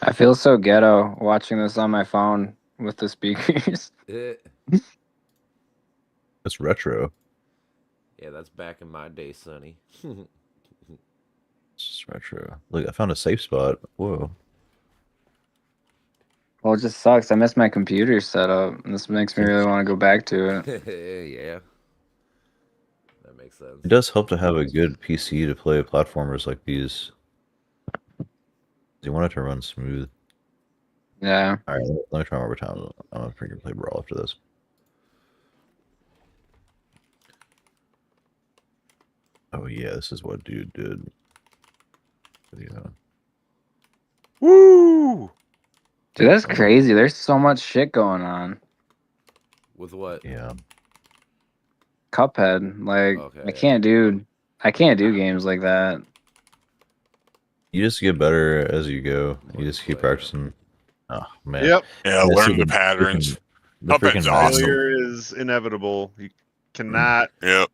I feel so ghetto watching this on my phone with the speakers. Eh, It's retro. yeah, that's back in my day, Sonny. It's just retro. Look, I found a safe spot. Whoa. Well, it just sucks. I miss my computer setup, and this makes me really want to go back to it. Yeah, that makes sense. It does help to have a good PC to play platformers like these. You want it to run smooth. Yeah. All right, let me try one more time. I'm gonna freaking play Brawl after this. Oh yeah, this is what dude did. Yeah. Woo! Dude, that's crazy. There's so much shit going on. With what? Yeah. Cuphead, like Okay, I can't do games like that. You just get better as you go. You just keep Multiplayer. practicing. Oh man. Yep. Yeah, Yeah, see learn the patterns. the Cuphead's freaking awesome. Failure is inevitable. You cannot. Yep.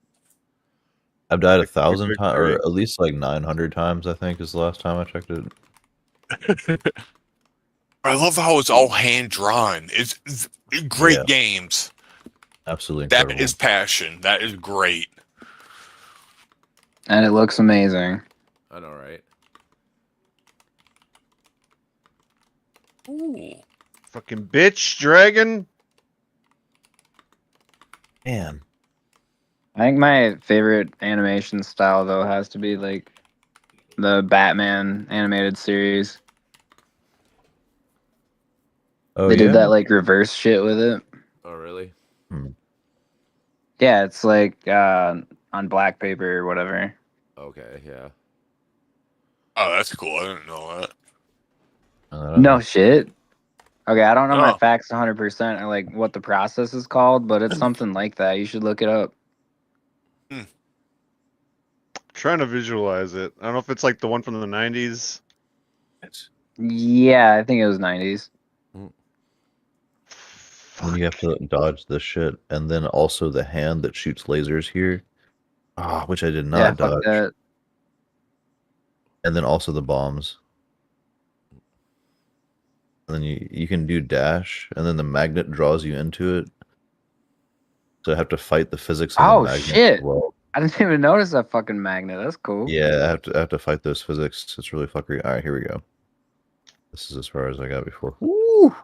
I've died Like, 1,000 times, or victory. at least like 900 times. I think is the last time I checked it. I love how it's all hand drawn. It's great Yeah. games. Absolutely That incredible. is passion. That is great. And it looks amazing. I know, right? Ooh. Fucking bitch, dragon. Man, I think my favorite animation style though has to be like the Batman animated series. oh They yeah. did that like reverse shit with it. Oh, really? Yeah, it's like on black paper or whatever. Okay, yeah. Oh, that's cool. I didn't know that. No shit. Okay, I don't know my Oh. facts 100% or like what the process is called, but it's something like that. You should look it up. Trying to visualize it. I don't know if it's like the one from the 90s. Yeah, I think it was 90s. And you have to dodge this shit, and then also the hand that shoots lasers here. Ah, which I did Yeah, not fuck dodge. that. And then also the bombs. And then you can do dash, and then the magnet draws you into it. So I have to fight the physics on the Oh magnet shit! as well. I didn't even notice that fucking magnet. That's cool. Yeah, I have to fight those physics. It's really fuckery. All right, here we go. This is as far as I got before. Woo!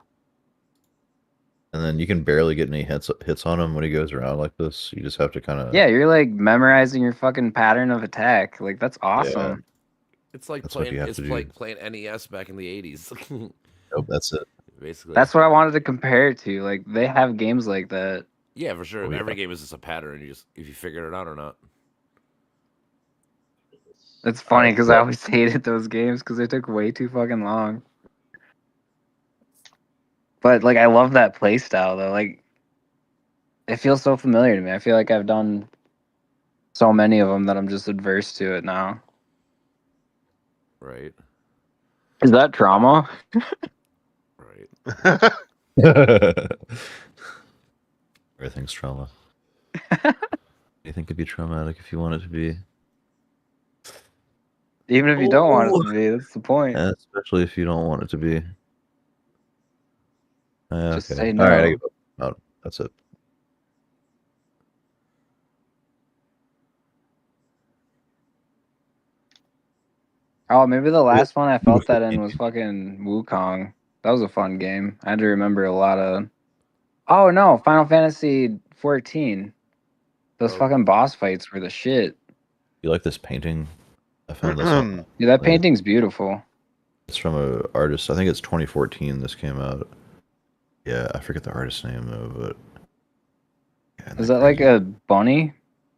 And then you can barely get any hits on him when he goes around like this. You just have to kind of Yeah, you're like memorizing your fucking pattern of attack. Like that's awesome. It's like That's what playing. you have It's to like do. playing NES back in the '80s. Nope, that's it. Basically. That's what I wanted to compare it to. Like they have games like that. Yeah, for sure. Oh, yeah. Every game is just a pattern. You just if you figure it out or not. It's funny because I well- always hated those games because they took way too fucking long. But like I love that play style though. Like it feels so familiar to me. I feel like I've done so many of them that I'm just adverse to it now. Right. Is that trauma? Right. Everything's trauma. Anything could be traumatic if you want it to be. Even if you don't want it to be, that's the point. Especially if you don't want it to be. Just Okay. say no. All right, I give up. Oh, that's it. Oh, maybe the last one I felt that in was fucking Wukong. That was a fun game. I had to remember a lot of. Oh no, Final Fantasy 14. Those Oh. fucking boss fights were the shit. You like this painting? I found this one. Dude, that painting's beautiful. It's from an artist. I think it's 2014 this came out. Yeah, I forget the artist's name though, but yeah, Is that like a bunny?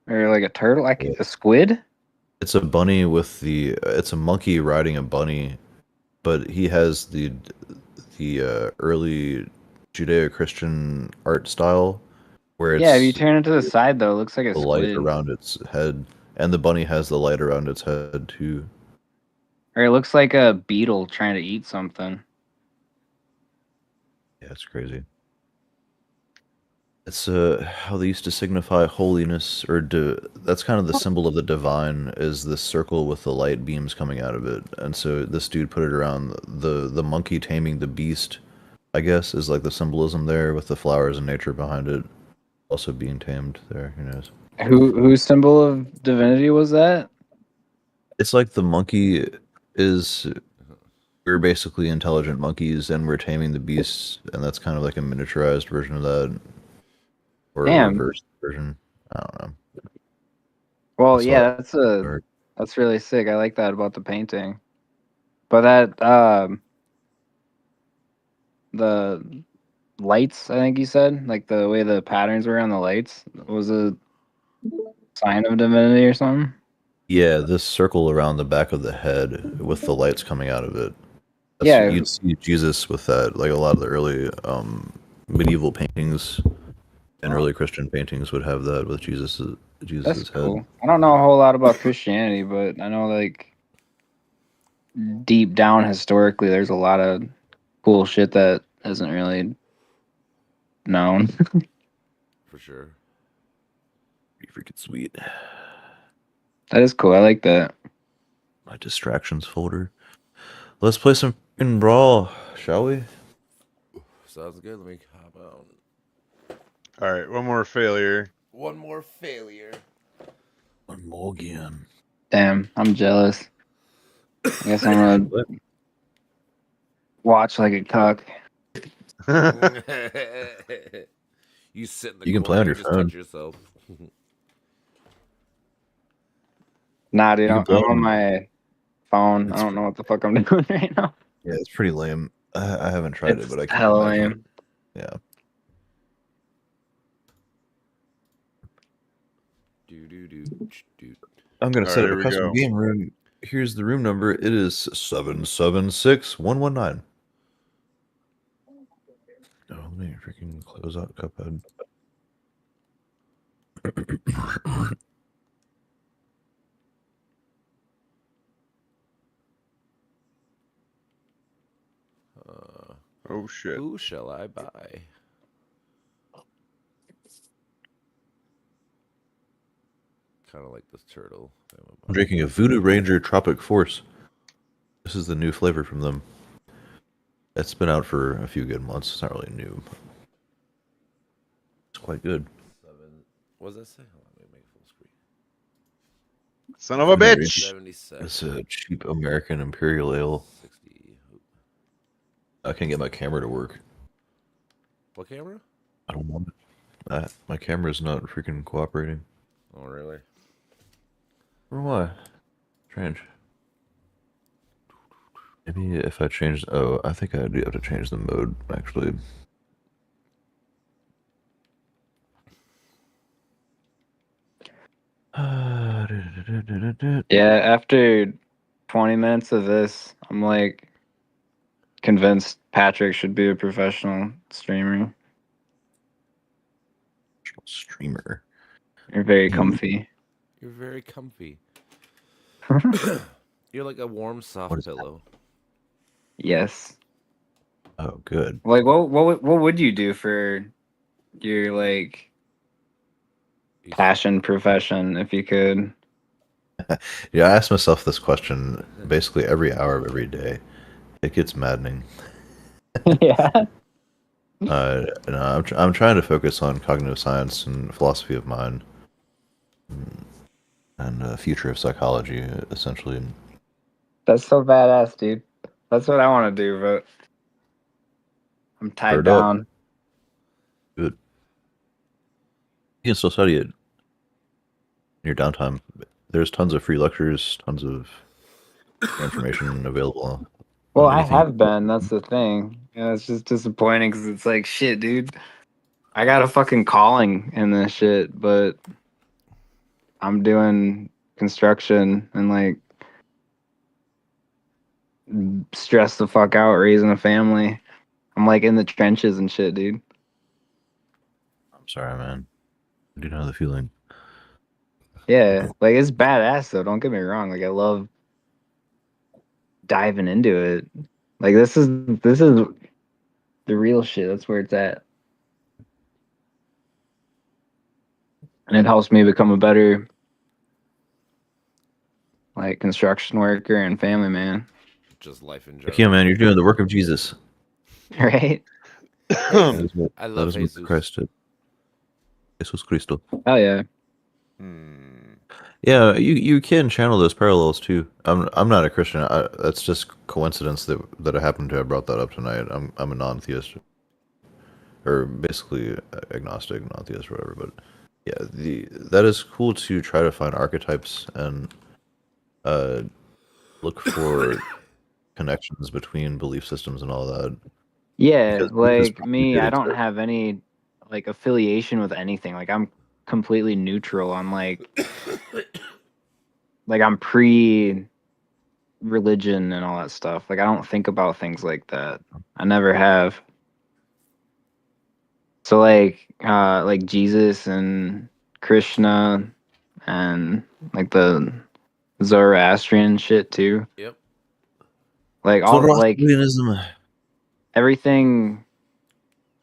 Or like a turtle? Like a squid? It's a bunny with the it's a monkey riding a bunny, but he has the early Judeo-Christian art style where it's Yeah, if you turn it to the side though, it looks like a the light squid. around its head, and the bunny has the light around its head too. Or it looks like a beetle trying to eat something. Yeah, it's crazy. It's how they used to signify holiness, or that's kind of the symbol of the divine, is this circle with the light beams coming out of it. And so this dude put it around the monkey taming the beast, I guess, is like the symbolism there with the flowers and nature behind it also being tamed there, who knows. Whose symbol of divinity was that? It's like the monkey is, we're basically intelligent monkeys and we're taming the beasts, and that's kind of like a miniaturized version of that. Or a Damn. reverse version. I don't know. Well, That's yeah, all. that's really sick. I like that about the painting. But that the lights, I think you said, like the way the patterns were on the lights, was a sign of divinity or something. Yeah, this circle around the back of the head with the lights coming out of it. Yeah. You'd see Jesus with that. Like a lot of the early medieval paintings and early Christian paintings would have that with Jesus's That's head. cool. I don't know a whole lot about Christianity, but I know like deep down historically, there's a lot of cool shit that isn't really known. For sure. Pretty freaking sweet. That is cool. I like that. My distractions folder. Let's play some in Brawl, shall we? Sounds good. Let me hop out. All right, one more failure. One more failure. One more again. Damn, I'm jealous. I guess I'm gonna watch like a cuck. You sit in the You can play corner on your and just phone. touch yourself. Nah, dude, You I'm can play on on- my phone. I It's don't know what the fuck I'm doing right now. Yeah, it's pretty lame. I haven't tried it, It's but I can't hella imagine. lame. Yeah. Do. I'm gonna All set right, up here a we custom go. game room. Here's the room number. It is 776119. Oh, let me freaking close out Cuphead. Oh shit. Who shall I buy? Kind of like this turtle. I'm drinking a Voodoo Ranger Tropic Force. This is the new flavor from them. It's been out for a few good months. It's not really new. But it's quite good. What does that say? Hold on, let me make it full screen. Son of a Voodoo bitch. 77. It's a cheap American Imperial Ale. 60. I can't get my camera to work. What camera? I don't want it. My camera's not freaking cooperating. Oh, really? Or why? Strange. Maybe if I change... Oh, I think I do have to change the mode, actually. Yeah, after 20 minutes of this, I'm like convinced Patrick should be a professional streamer. Streamer. You're very comfy. You're very comfy. You're like a warm, soft What is pillow. Yes. Oh, good. Like what would you do for your like passion profession if you could? Yeah, I ask myself this question basically every hour of every day. It gets maddening. Yeah. I'm trying to focus on cognitive science and philosophy of mind, and future of psychology, essentially. That's so badass, dude. That's what I want to do, but I'm tied Bird up. down. Good. You can still study it in your downtime. There's tons of free lectures, tons of information available. Well, on I anything. have been. That's the thing. Yeah, it's just disappointing because it's like, shit, dude. I got a fucking calling in this shit, but I'm doing construction and like stressed the fuck out raising a family. I'm like in the trenches and shit, dude. I'm sorry, man. I do know the feeling. Yeah, like it's badass though. Don't get me wrong. Like I love diving into it. Like this is the real shit. That's where it's at. and it helps me become a better like construction worker and family man. Just life in Heck general. yeah, man, you're doing the work of Jesus. Right? That is what, I that love is what Jesus. Christ did. Jesus Cristo. Oh yeah. Yeah, you can channel those parallels too. I'm not a Christian. That's just coincidence that I happen to have brought that up tonight. I'm a non-theist, or basically agnostic, non-theist, or whatever. But yeah, that is cool to try to find archetypes and look for connections between belief systems and all that. Yeah, Because belief is like me, I complicated don't too. have any like affiliation with anything. Like I'm completely neutral. I'm like I'm pre religion and all that stuff. Like I don't think about things like that. I never have. So like Jesus and Krishna and like the Zoroastrian shit too. Yep. Like all like Zoroastrianism. everything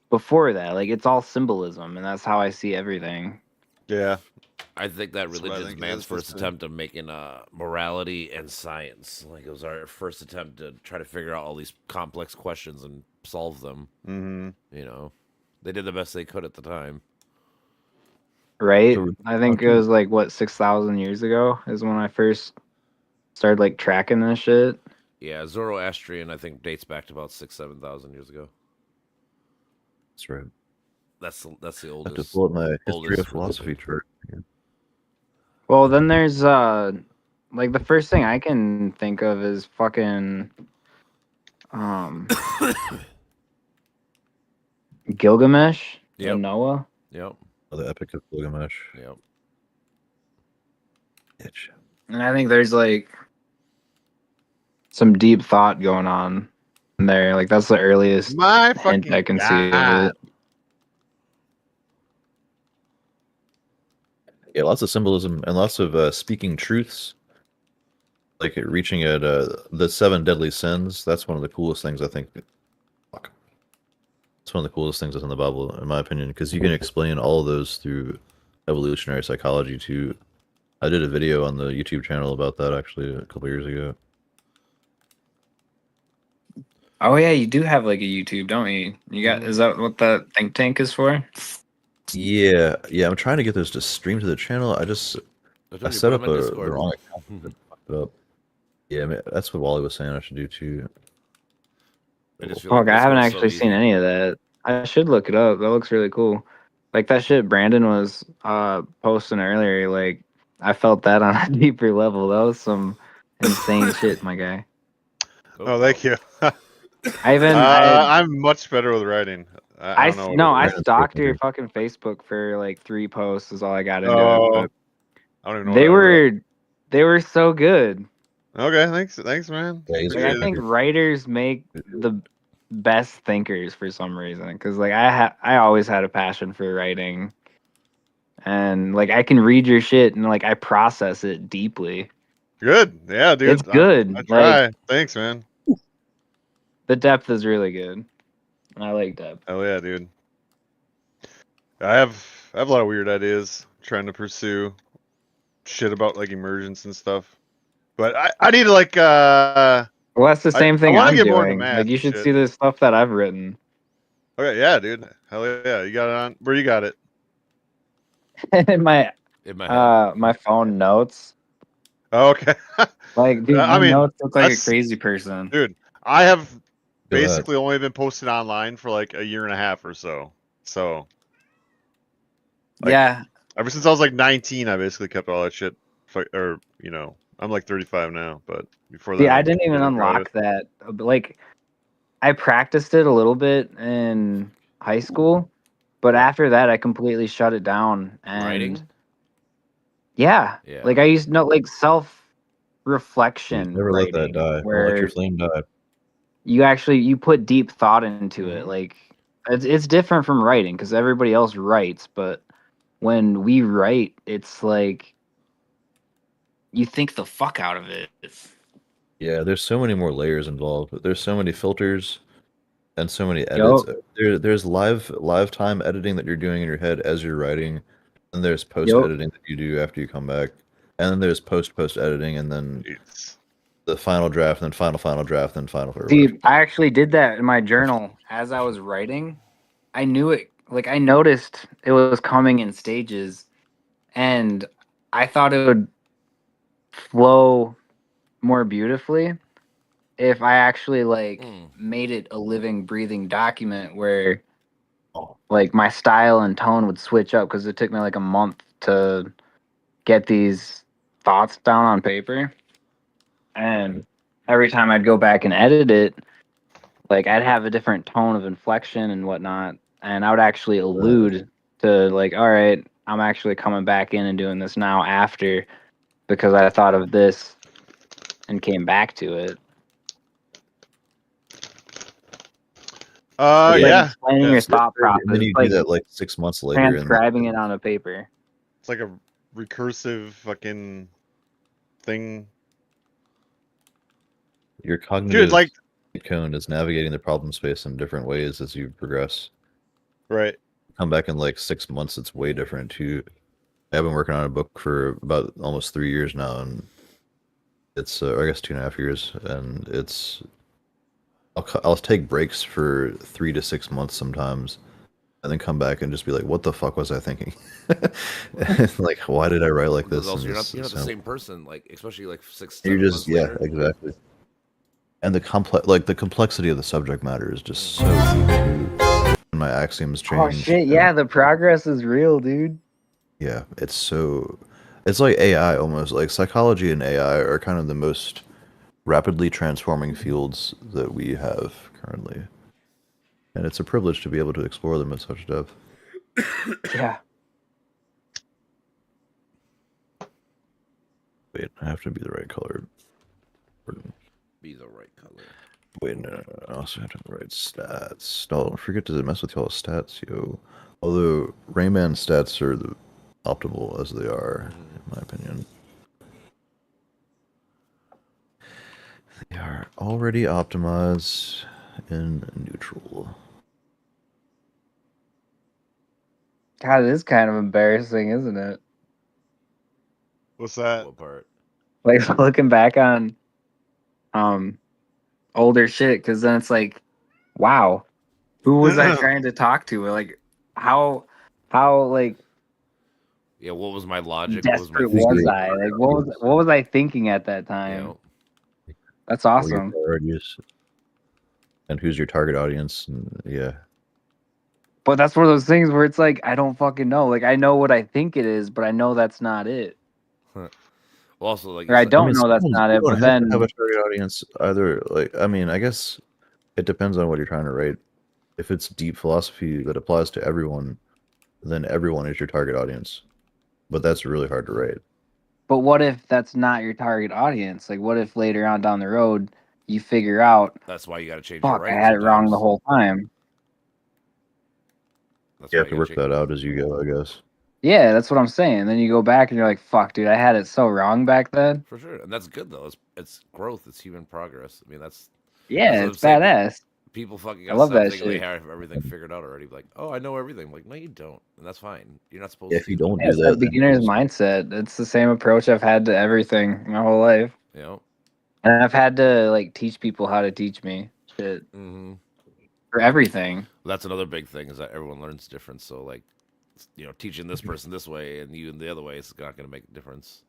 before that, like it's all symbolism, and that's how I see everything. Yeah. I think that That's what I religion's think it man's is, first too. attempt of making morality and science. Like it was our first attempt to try to figure out all these complex questions and solve them. Mm-hmm. You know, they did the best they could at the time. Right? So- I think it was like what 6,000 years ago is when I first started like tracking this shit. Yeah, Zoroastrian I think dates back to about 6,000-7,000 years ago. That's right. That's the I have to oldest. pull up my history oldest of philosophy religion. chart. Well, then there's like the first thing I can think of is fucking Gilgamesh Yep. and Noah. Yep. Oh, the Epic of Gilgamesh. Yep. Itch. And I think there's like some deep thought going on in there. Like that's the earliest My hint fucking I can see of God. it. Yeah, lots of symbolism and lots of speaking truths. Like reaching at the 7 deadly sins. That's one of the coolest things I think. Fuck. It's one of the coolest things that's in the Bible, in my opinion, because you can explain all of those through evolutionary psychology too. I did a video on the YouTube channel about that actually a couple years ago. Oh yeah, you do have like a YouTube, don't you? You got is that what that think tank is for? Yeah, I'm trying to get those to stream to the channel. I set up the wrong account and fucked it up. Yeah, I mean, that's what Wally was saying I should do too. I just feel Fuck, like I haven't Discord's so actually seen easy. any of that. I should look it up. That looks really cool. Like that shit Brandon was posting earlier, like I felt that on a deeper level. That was some insane shit, my guy. Oh, thank you. I even I'm much better with writing. I don't know. What no, it I is. stalked your fucking Facebook for like 3 posts is all I got into it. Oh, But I don't even know. they what I wrote. were so good. Okay, thanks, man. Yeah, he's Like I think writers make the best thinkers for some reason because like I always had a passion for writing, and like I can read your shit and like I process it deeply. Good. Yeah, dude. It's good. I Like try. Thanks, man. the depth is really good. I like depth. Hell yeah, dude. I have a lot of weird ideas trying to pursue shit about like emergence and stuff. But I need to like Well, that's the same thing wanna I'm get more into doing. math Like you and should shit. see the stuff that I've written. Okay, yeah, dude. Hell yeah. You got it on where you got it? in my In my head. my phone notes. Oh, okay. Like dude, I my mean, notes look like a that's- crazy person. Dude, I have Go ahead. basically only been posted online for like a year and a half or so. So like, yeah. ever since I was like 19, I basically kept all that shit. Or I'm like 35 now, but before that, See, I was didn't even really private. unlock that. Like, I practiced it a little bit in high school, but after that, I completely shut it down. And Writing? yeah, Yeah. like I used to know, like self-reflection Never let writing, that die. Don't let where your flame die. you put deep thought into it. Mhm. Like, it's different from writing because everybody else writes, but when we write, it's like you think the fuck out of it. Yeah, there's so many more layers involved. There's so many filters and so many edits. There's live time editing that you're doing in your head as you're writing. And there's post editing that you do after you come back, and then there's post editing, and then It's... the final draft, and then final draft, and final. See, I actually did that in my journal as I was writing. I knew it. Like I noticed it was coming in stages, and I thought it would flow more beautifully if I actually like made it a living, breathing document where like my style and tone would switch up, because it took me like a month to get these thoughts down on paper. And every time I'd go back and edit it, like I'd have a different tone of inflection and whatnot, and I would actually allude to like, all right, I'm actually coming back in and doing this now after, because I thought of this and came back to it. Like yeah. explaining your thought process. And then you like do that like 6 months later, transcribing it on a paper. It's like a recursive fucking thing. Your cognitive Dude, like cone is navigating the problem space in different ways as you progress. Right. Come back in like 6 months, it's way different too. I've been working on a book for about almost 3 years now, and it's I guess 2.5 years, and it's I'll take breaks for 3 to 6 months sometimes, and then come back and just be like, "What the fuck was I thinking? Like, why did I write like this?" Also, you're not the same person. Like, especially like 6. You're just later. exactly. And the complexity of the subject matter is just so deep too. My axioms change. Oh shit! Yeah, the progress is real, dude. Yeah, it's like AI almost. Like psychology and AI are kind of the most rapidly transforming fields that we have currently. And it's a privilege to be able to explore them in such depth. Yeah. Wait, I have to be the right color. Be the right color. Wait, no. I also have to have the right stats. Don't forget to mess with y'all's stats, yo. Although Rayman stats are the optimal as they are, in my opinion. They are already optimized in neutral. God, it is kind of embarrassing, isn't it? What's that? What part? Like looking back on older shit, because then it's like, wow, who was I trying to talk to? Or like how like Yeah, what was my logic? desperate What was my was I? Like what was I thinking at that time? That's awesome. And who's your target audience? And, yeah. But that's one of those things where it's like, I don't fucking know. Like I know what I think it is, but I know that's not it. Well, also, like, or I don't know that's not it. But then have a target audience either. Like, I mean, I guess it depends on what you're trying to write. If it's deep philosophy that applies to everyone, then everyone is your target audience. But that's really hard to write. But what if that's not your target audience? Like, what if later on down the road you figure out that's why you got to change. Fuck, I had it wrong the whole time. You have to work that out as you go, I guess. Yeah, that's what I'm saying. Then you go back and you're like, "Fuck, dude, I had it so wrong back then." For sure, and that's good though. It's growth. It's human progress. I mean, it's badass. People fucking I love that thinking they shit. have everything figured out already. Like, oh, I know everything. I'm like, no, you don't, and that's fine. You're not supposed to. If you don't do It's that, the beginner's mindset. It's the same approach I've had to everything my whole life. Yeah. And I've had to like teach people how to teach me shit for everything. That's another big thing is that everyone learns different. So like, you know, teaching this person this way and you in the other way is not going to make a difference.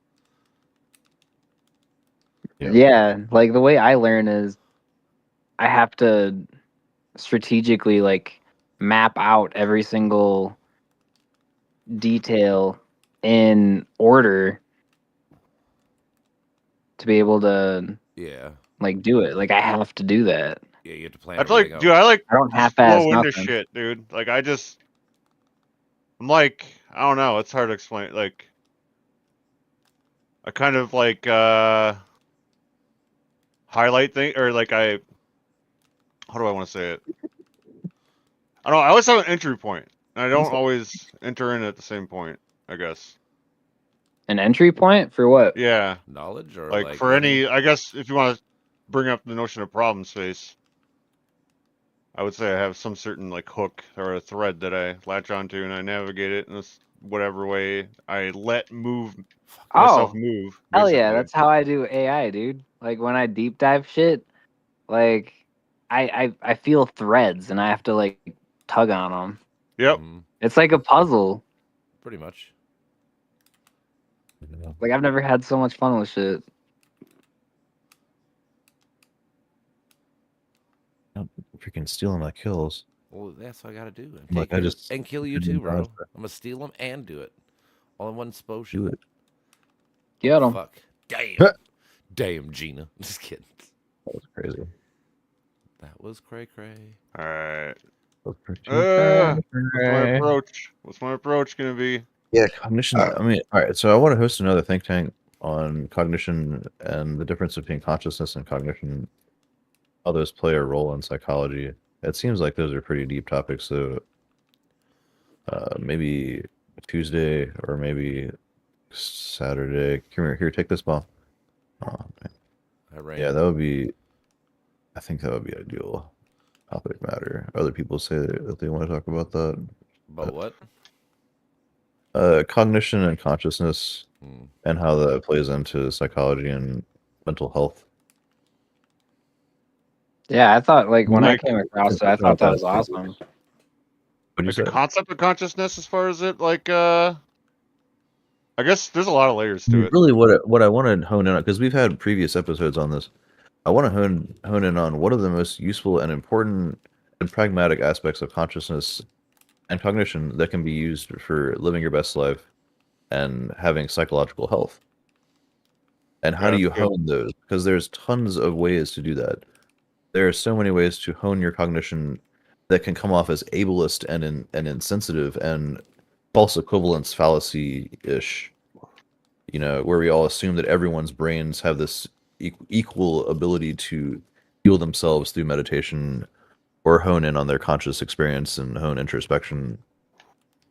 Yeah, like the way I learn is I have to strategically like map out every single detail in order to be able to like do it. Like I have to do that. Yeah, you have to plan. I like, dude, I don't half-ass flow into nothing. shit, dude. Like I'm like, I don't know. It's hard to explain. Like, I kind of like highlight thing, or like how do I want to say it? I don't know. I always have an entry point. And I don't always enter in at the same point, I guess. An entry point for what? Yeah. Knowledge or like for any, I guess if you want to bring up the notion of problem space, I would say I have some certain like hook or a thread that I latch onto and I navigate it, and whatever way I let myself Oh, move. hell yeah, Basically. that's how I do AI, dude. Like when I deep dive shit, like I feel threads and I have to like tug on them. Yep. It's like a puzzle. Pretty much. Like I've never had so much fun with shit. Freaking stealing my kills. Well, that's what I gotta do. And Like, take I yours just and kill you didn't too, bro. dodge that. I'm gonna steal them and do it all in one explosion. Do it. Get them. Fuck. Damn. Damn, Gina. Just kidding. That was crazy. That was cray cray. All right. That was pretty What's my approach? What's my approach gonna be? Yeah, cognition. I mean, all right. So I want to host another think tank on cognition and the difference between consciousness and cognition. How those play a role in psychology. It seems like those are pretty deep topics. So maybe Tuesday or maybe Saturday. Come here, take this ball. Oh, man. Yeah, that would be. I think that would be ideal topic matter. Other people say that they want to talk about that. About what? Cognition and consciousness and how that plays into psychology and mental health. Yeah, I thought like when I came across it, I thought that was awesome. Like the concept of consciousness, as far as it, like, I guess there's a lot of layers to it. Really, what I want to hone in on, because we've had previous episodes on this, I want to hone in on what are the most useful and important and pragmatic aspects of consciousness and cognition that can be used for living your best life and having psychological health. And how do you hone those? Because there's tons of ways to do that. There are so many ways to hone your cognition that can come off as ableist and insensitive and false equivalence fallacy-ish. You know, where we all assume that everyone's brains have this equal ability to heal themselves through meditation or hone in on their conscious experience and hone introspection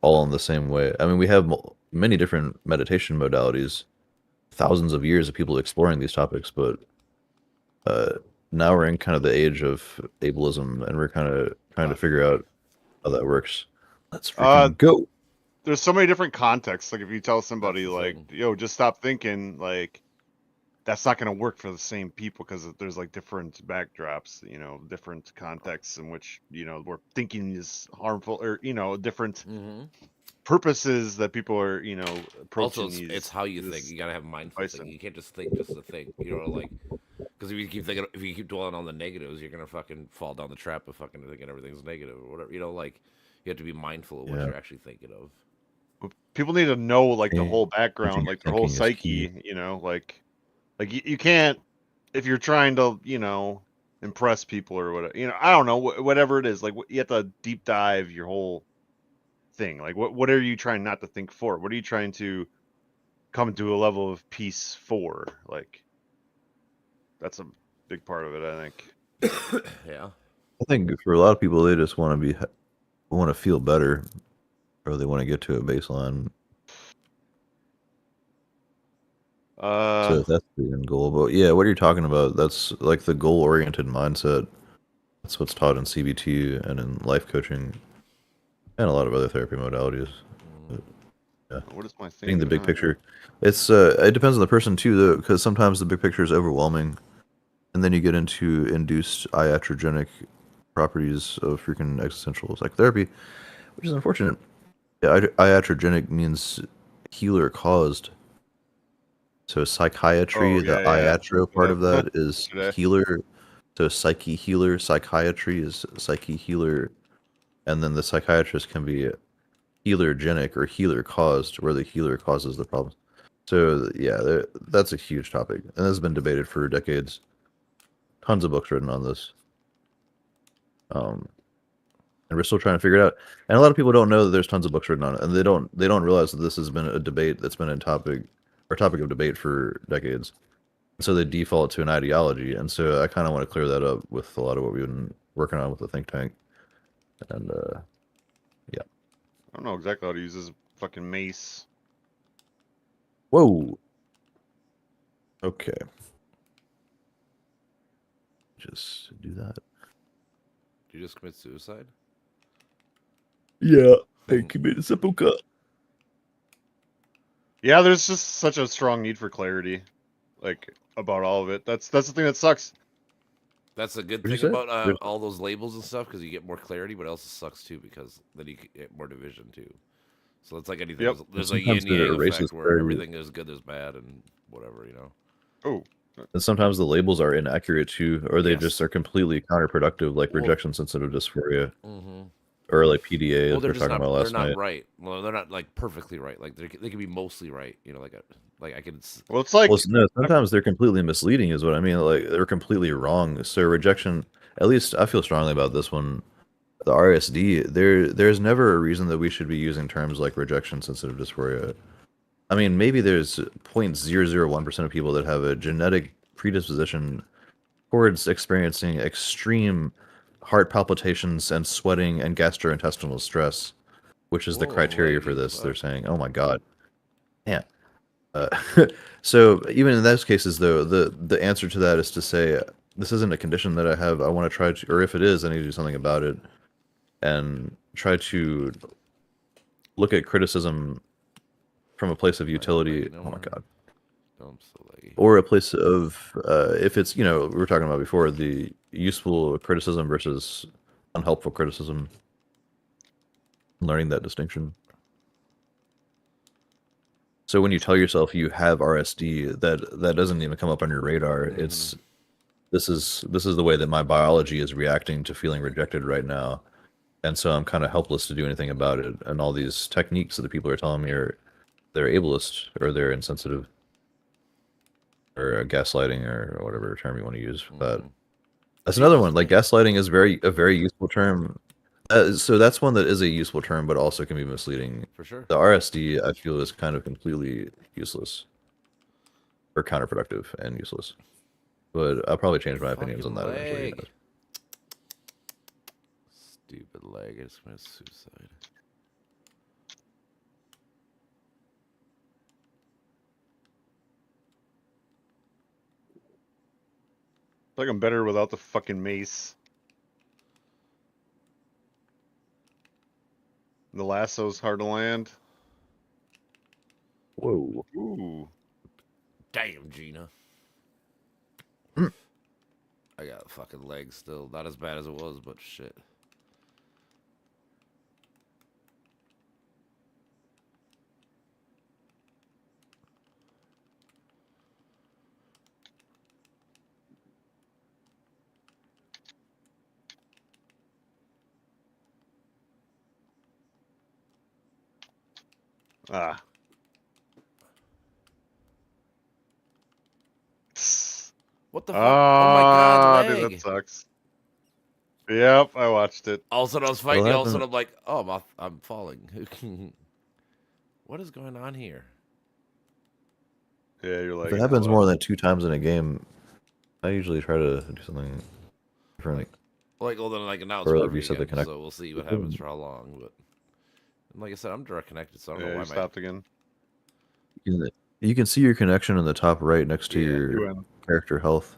all in the same way. I mean, we have many different meditation modalities, thousands of years of people exploring these topics, but now we're in kind of the age of ableism, and we're kind of trying to figure out how that works. Let's freaking go. There's so many different contexts. Like if you tell somebody like, yo, just stop thinking, like, that's not going to work for the same people because there's like different backdrops, you know, different contexts in which, you know, where thinking is harmful, or, you know, different purposes that people are, you know, approaching. Also, it's how you think. You gotta have mindful thinking. You can't just think just to think. You know, like, because if you keep thinking, if you keep dwelling on the negatives, you're gonna fucking fall down the trap of fucking thinking everything's negative or whatever. You know, like, you have to be mindful of what you're actually thinking of. People need to know like the whole background, like their whole psyche. You know, like you can't, if you're trying to, you know, impress people or whatever. You know, I don't know, whatever it is. Like you have to deep dive your whole thing. Like what are you trying not to think for? What are you trying to come to a level of peace for? Like that's a big part of it, I think. Yeah. I think for a lot of people, they just want to feel better, or they want to get to a baseline. So that's the end goal. But yeah, what are you talking about? That's like the goal-oriented mindset. That's what's taught in CBT and in life coaching, and a lot of other therapy modalities. But, yeah. What is my thing? Seeing the big picture. It's it depends on the person too, though, because sometimes the big picture is overwhelming, and then you get into induced iatrogenic properties of freaking existential psychotherapy, which is unfortunate. Yeah, iatrogenic means healer caused. So psychiatry, the iatro part of that is healer. So psyche healer, psychiatry is psyche healer, and then the psychiatrist can be healergenic or healer caused, where the healer causes the problem. So yeah, that's a huge topic, and this has been debated for decades. Tons of books written on this, and we're still trying to figure it out. And a lot of people don't know that there's tons of books written on it, and they don't realize that this has been a debate that's been a topic of debate for decades. So they default to an ideology, and so I kind of want to clear that up with a lot of what we've been working on with the think tank. And yeah, I don't know exactly how to use this fucking mace. Whoa. Okay. Just do that. Did you just commit suicide? Yeah, I committed seppuku. Yeah, there's just such a strong need for clarity, like about all of it. That's the thing that sucks. That's a good What'd you thing say? about all those labels and stuff because you get more clarity, but it also sucks too because then you get more division too. So it's like anything. Yep. There's a Sometimes yin it yang erases effect where clarity. everything is good, there's bad, and whatever, you know. Oh, And sometimes the labels are inaccurate too, or they just Yes. are completely counterproductive, like Well- rejection sensitive dysphoria, Mm-hmm. or like PDA, Well, as we they're were just talking not. about They're last not night. right. Well, they're not like perfectly right. Like they can be mostly right. You know, like I can. well, it's like Well, no, sometimes they're completely misleading, is what I mean. Like they're completely wrong. So rejection, at least I feel strongly about this one. The RSD, there's never a reason that we should be using terms like rejection sensitive dysphoria. I mean, maybe there's 0.001% of people that have a genetic predisposition towards experiencing extreme heart palpitations and sweating and gastrointestinal stress, which is the Whoa, criteria for laggy, this. They're fuck. saying, "Oh my god, yeah." Uh, so even in those cases, though, the answer to that is to say this isn't a condition that I have. I want to try to, or if it is, I need to do something about it, and try to look at criticism from a place of utility. No Oh my more. god. Oh, I'm so laggy. Or a place of if it's, we were talking about before, the useful criticism versus unhelpful criticism, learning that distinction. So when you tell yourself you have RSD, that doesn't even come up on your radar. Mhm. It's this is the way that my biology is reacting to feeling rejected right now, and so I'm kind of helpless to do anything about it. And all these techniques that the people are telling me they're ableist or they're insensitive or gaslighting or whatever term you want to use for that. Mhm. That's See, another that's one. Like me. gaslighting is a very useful term. So that's one that is a useful term, but also can be misleading. For sure. The RSD, I feel, is kind of completely useless or counterproductive and useless. But I'll probably change my opinions on that Fucking eventually. leg. Stupid leg. I just committed suicide. like I'm better without the fucking mace. The lasso's hard to land. Whoa. Ooh. Damn, Gina. Mm. I got fucking legs still. Not as bad as it was, but shit. Ah. What the fuck? Oh my god, Dude, leg. that sucks. Yep, I watched it. All of a sudden I was fighting you, all of a happened? sudden I'm like, oh, I'm falling. What is going on here? Yeah, you're like. If it happens more than 2 times in a game, I usually try to do something different. Well, then now it's Or, like, perfect reset the again, connect- so we'll see what happens for how long. But and like I said, I'm direct connected, so I don't know Yeah, why you stopped again. You can see your connection in the top right next to Yeah. your You win. character health.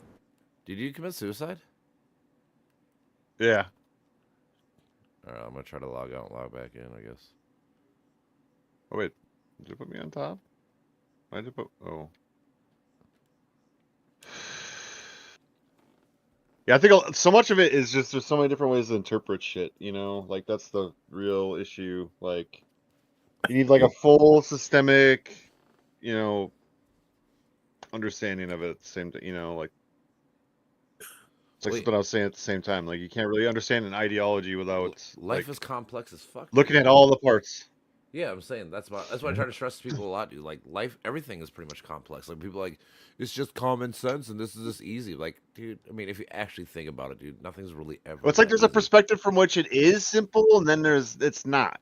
Did you commit suicide? Yeah. All right, I'm gonna try to log out and log back in, I guess. Oh wait, did you put me on top? Why did you put? Oh. Yeah, I think so much of it is just there's so many different ways to interpret shit. Like that's the real issue. Like you need like a full systemic, understanding of it at the same time. Like it's like something I was saying at the same time. Like you can't really understand an ideology without life like, is complex as fuck. looking at all the parts. Yeah, I'm saying that's why I try to stress to people a lot, dude. Like life, everything is pretty much complex. Like people are like, it's just common sense and this is just easy. Like, dude, I mean, if you actually think about it, dude, nothing's really ever. Well, it's like that there's a easy. perspective from which it is simple, and then it's not.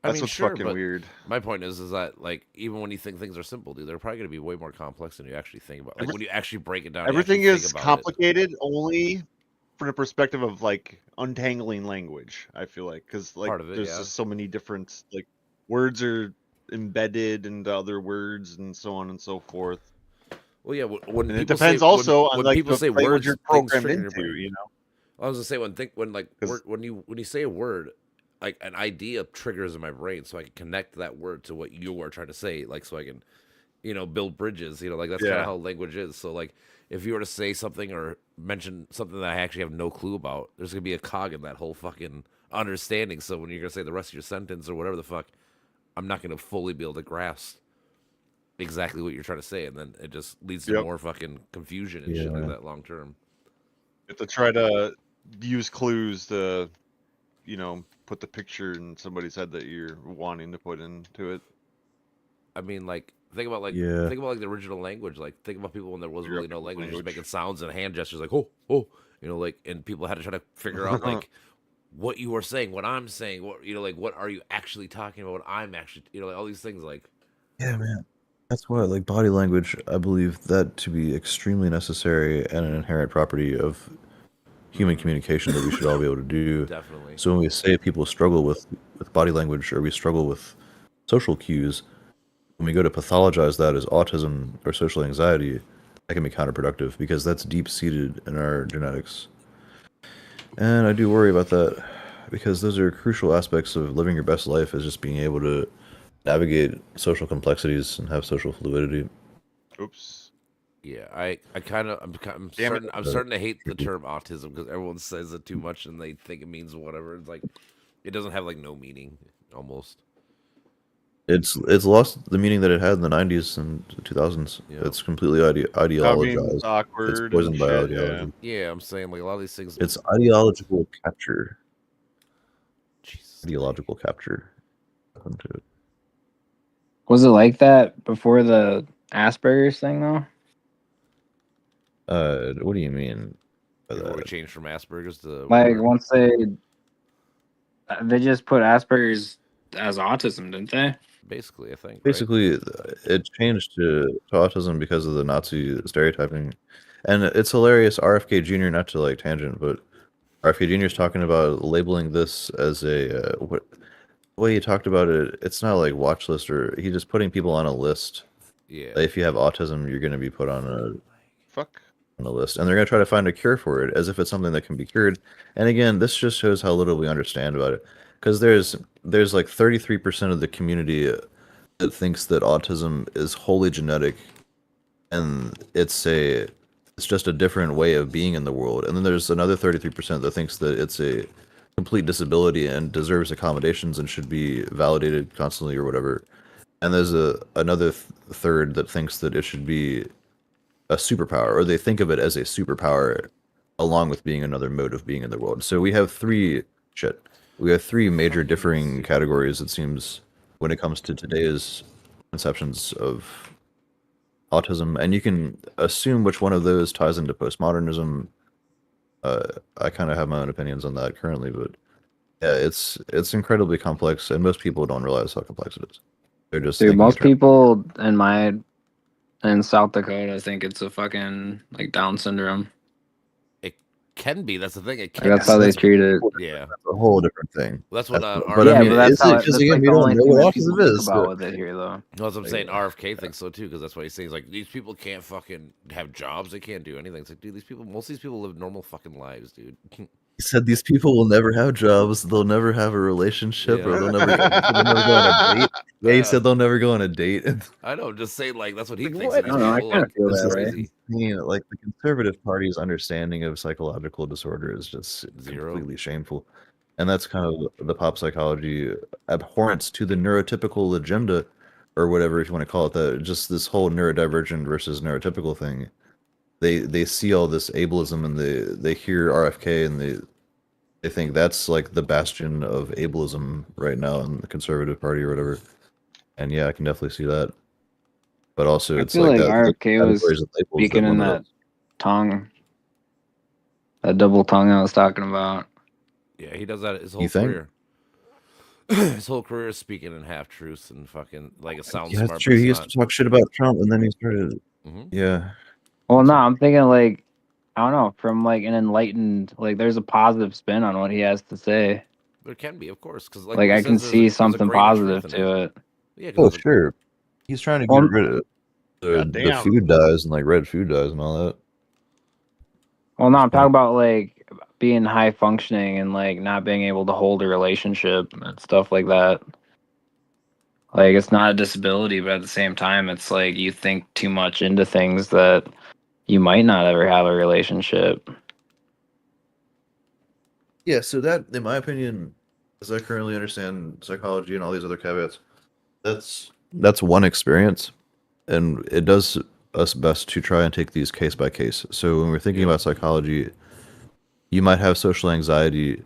That's what's sure, fucking but weird. My point is that like even when you think things are simple, dude, they're probably gonna be way more complex than you actually think about. Like when you actually break it down, Everything you actually is think about complicated only from the perspective of like untangling language. I feel like because like Part of it, there's yeah. just so many different like words are embedded into other words and so on and so forth. Well, yeah. When And it people depends say, also on when like people the say language words, you're things programmed trigger your into. brain. I was gonna say when you say a word, like an idea triggers in my brain, so I can connect that word to what you are trying to say, like so I can, build bridges. Like that's kind of how language is. So like if you were to say something or mention something that I actually have no clue about, there's gonna be a cog in that whole fucking understanding. So when you're gonna say the rest of your sentence or whatever the fuck, I'm not gonna fully be able to grasp exactly what you're trying to say, and then it just leads to more fucking confusion and shit like that long term. You have to try to use clues to, put the picture in somebody's head that you're wanting to put into it. I mean, like think about the original language. Like think about people when there was really no language, just making sounds and hand gestures, like and people had to try to figure out like what you were saying, what I'm saying, what like what are you actually talking about? What I'm actually, like all these things, like yeah, man. That's why, like, body language, I believe that to be extremely necessary and an inherent property of human communication that we should all be able to do. Definitely. So when we say people struggle with body language or we struggle with social cues, when we go to pathologize that as autism or social anxiety, that can be counterproductive because that's deep-seated in our genetics. And I do worry about that because those are crucial aspects of living your best life, is just being able to navigate social complexities and have social fluidity. Oops. Yeah, I'm starting to hate the term autism because everyone says it too much and they think it means whatever. It's like it doesn't have like no meaning almost. It's lost the meaning that it had in the 90s and 2000s. Yeah. It's completely ideologized. Awkward. It's poisoned by ideology. Yeah, I'm saying like a lot of these things. It's ideological capture. Jesus. Ideological capture. Into it. Was it like that before the Asperger's thing, though? What do you mean? Before we changed from Asperger's to like once they just put Asperger's as autism, didn't they? Basically, I think. Basically, it changed to autism because of the Nazi stereotyping, and it's hilarious. RFK Jr. Not to like tangent, but RFK Jr. is talking about labeling this as a what. The way he talked about it, it's not like watch list, or he's just putting people on a list. Yeah. If you have autism, you're going to be put on a list, and they're going to try to find a cure for it, as if it's something that can be cured. And again, this just shows how little we understand about it, because there's like 33% of the community that thinks that autism is wholly genetic, and it's just a different way of being in the world. And then there's another 33% that thinks that it's a complete disability and deserves accommodations and should be validated constantly or whatever. And there's another third that thinks that it should be a superpower, or they think of it as a superpower along with being another mode of being in the world. So we have three major differing categories, it seems, when it comes to today's conceptions of autism, and you can assume which one of those ties into postmodernism. I kind of have my own opinions on that currently, but yeah, it's incredibly complex, and most people don't realize how complex it is. They're just most people in South Dakota think it's a fucking like Down syndrome. It can be. That's the thing. It can. Like, that's how they treat it. Yeah, that's a whole different thing. Well, that's what. But I mean, that's how because again, we don't know what autism is. About with it here, though. That's what I'm saying. RFK thinks so too, because that's what he's saying. He's like, these people can't fucking have jobs. They can't do anything. It's like, dude, most of these people live normal fucking lives, dude. He said these people will never have jobs. They'll never have a relationship, or they'll never go on a date. Yeah, he said they'll never go on a date. I know, just say like that's what he thinks. I don't know. I kind of feel that, right? Like the Conservative Party's understanding of psychological disorder is just completely shameful, and that's kind of the pop psychology abhorrence to the neurotypical agenda, or whatever if you want to call it that. Just this whole neurodivergent versus neurotypical thing. They see all this ableism, and they hear RFK, and they think that's like the bastion of ableism right now in the Conservative Party or whatever. And yeah, I can definitely see that. But also, it's like that RFK was speaking in that tongue, that double tongue I was talking about. Yeah, he does that his whole career. His whole career is speaking in half truths and fucking like it sounds smart. That's true. He used to talk shit about Trump, and then he started. Yeah. Well, no, I'm thinking like, I don't know, from like an enlightened, like there's a positive spin on what he has to say. There can be, of course, because like I can see something positive to it. Yeah, sure. He's trying to get rid of the food dyes and like red food dyes and all that. Well, no, I'm talking about like being high functioning and like not being able to hold a relationship and stuff like that. Like it's not a disability, but at the same time, it's like you think too much into things that you might not ever have a relationship. Yeah, so that, in my opinion, as I currently understand psychology and all these other caveats, that's one experience, and it does us best to try and take these case by case. So when we're thinking about psychology, you might have social anxiety.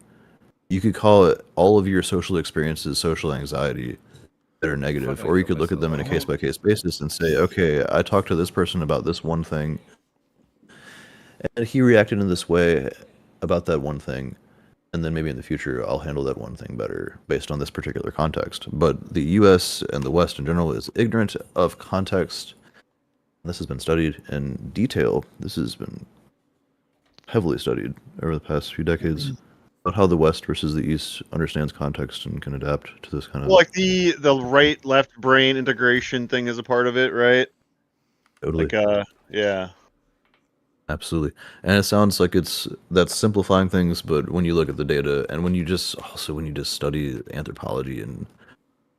You could call it all of your social experiences social anxiety that are negative, Fucking or you kill could look at them in a myself. case by case basis and say, okay, I talked to this person about this one thing, and he reacted in this way about that one thing, and then maybe in the future I'll handle that one thing better based on this particular context. But the US and the West in general is ignorant of context. This has been studied in detail. This has been heavily studied over the past few decades about how the West versus the East understands context and can adapt to this kind of Like the right left brain integration thing is a part of it, right? totally. Like yeah. Absolutely. And it sounds like that's simplifying things, but when you look at the data and when you just study anthropology and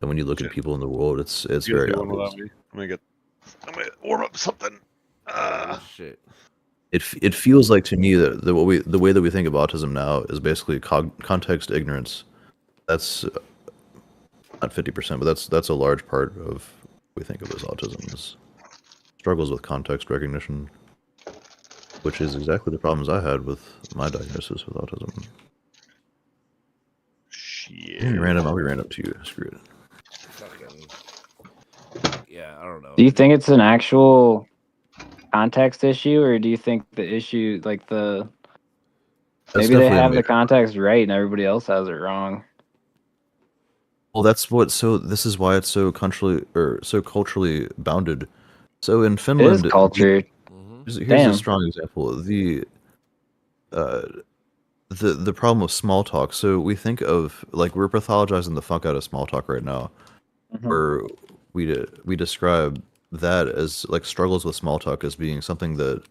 when you look at people in the world, it's You gotta very do one obvious. without me. I'm gonna warm up something. Oh shit. It feels like to me that the way that we think of autism now is basically context ignorance. That's not 50%, but that's a large part of what we think of as autism is struggles with context recognition, which is exactly the problems I had with my diagnosis with autism. Shit. You're random, I'll be random to you. Screw it. Fucking. Yeah, I don't know. Do you think it's an actual context issue, or do you think the issue, like That's maybe they definitely a have the major. context right and everybody else has it wrong? Well, this is why it's so culturally bounded. So in It is Finland, culture. Mm-hmm. here's a Damn. strong example. Uh, the problem with small talk. So we think of like we're pathologizing the fuck out of small talk right now, Mhm. where we describe that as like struggles with small talk as being something that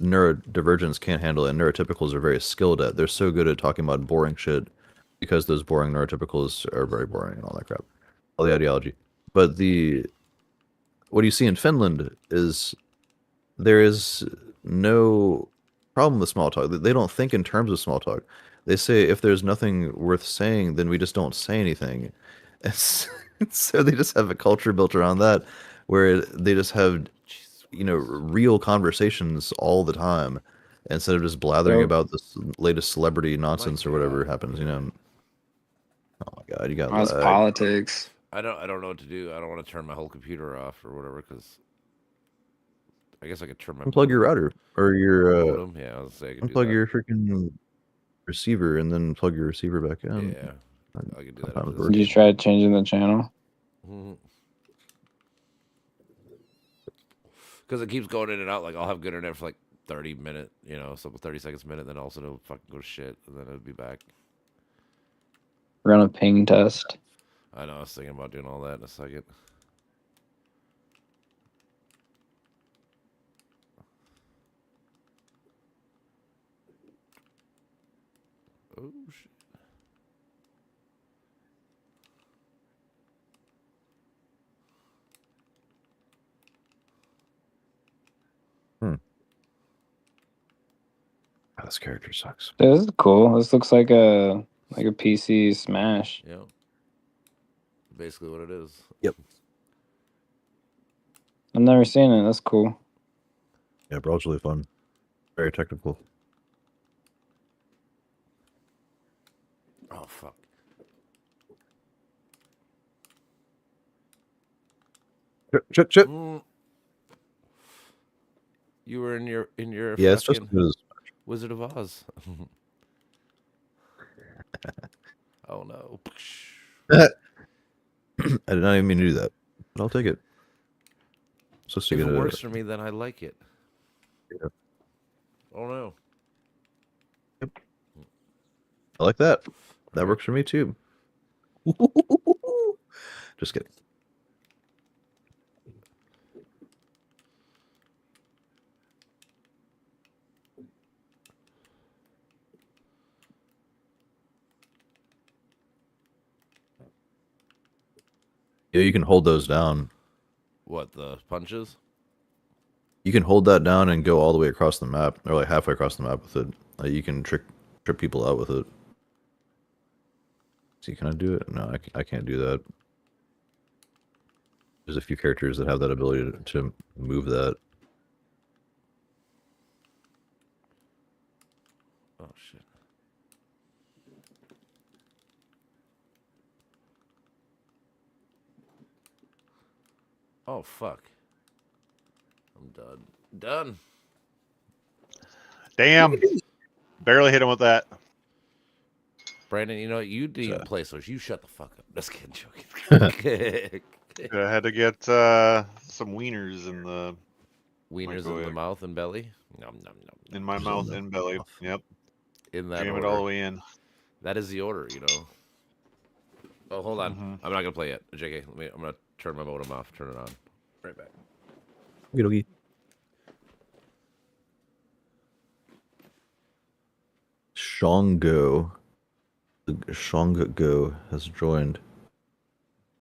neurodivergents can't handle and neurotypicals are very skilled at. They're so good at talking about boring shit because those boring neurotypicals are very boring and all that crap, all the ideology. But what you see in Finland is there is no problem with small talk. They don't think in terms of small talk. They say if there's nothing worth saying, then we just don't say anything. It's, so they just have a culture built around that, where they just have real conversations all the time instead of just blathering Yep. about this latest celebrity nonsense or whatever God. happens. Oh my god, you got That's lag. politics. I don't know what to do. I don't want to turn my whole computer off or whatever because I guess I could turn my Unplug your router or your modem. Yeah, I was say I could do unplug that. your freaking receiver and then plug your receiver back in. Yeah, I could do that. Sometimes After works. Did you try changing the channel? Because it keeps going in and out. Like I'll have good internet for like 30 minutes, 30 seconds a minute, then also it'll fucking go to shit, and then it'll be back. Run a ping test. I know. I was thinking about doing all that in a second. Oh shit. Oh, this character sucks. This is cool. This looks like a PC Smash. Yeah. Basically what it is. Yep. I've never seen it. That's cool. Yeah, Brawl's really fun. Very technical. Oh fuck. Chip. You were in your Yeah, it's just fucking Wizard of Oz. Oh no. I did not even mean to do that, but I'll take it. Supposed to If get it a. works for me, then I like it. Yeah. Oh no. Yep. I like that. That works for me too. Just kidding. Yeah, you can hold those down. What, the punches? You can hold that down and go all the way across the map, or like halfway across the map with it. Like you can trip people out with it. See, can I do it? No, I can't do that. There's a few characters that have that ability to move that. Oh shit. Oh fuck. I'm done. Done. Damn. Barely hit him with that. Brandon, you know what? You didn't even So- play, so you shut the fuck up. Just kidding, joking. I had to get some wieners in the Wieners in the Microwave. mouth and belly. Nom, nom, nom, in my mouth and belly. Yep. In that Jam order. it all the way in. That is the order, you know. Oh, hold on. Mhm. I'm not gonna play yet. JK, I'm gonna turn my modem off. Turn it on. Right back. Okie Shongo. The Shongo has joined.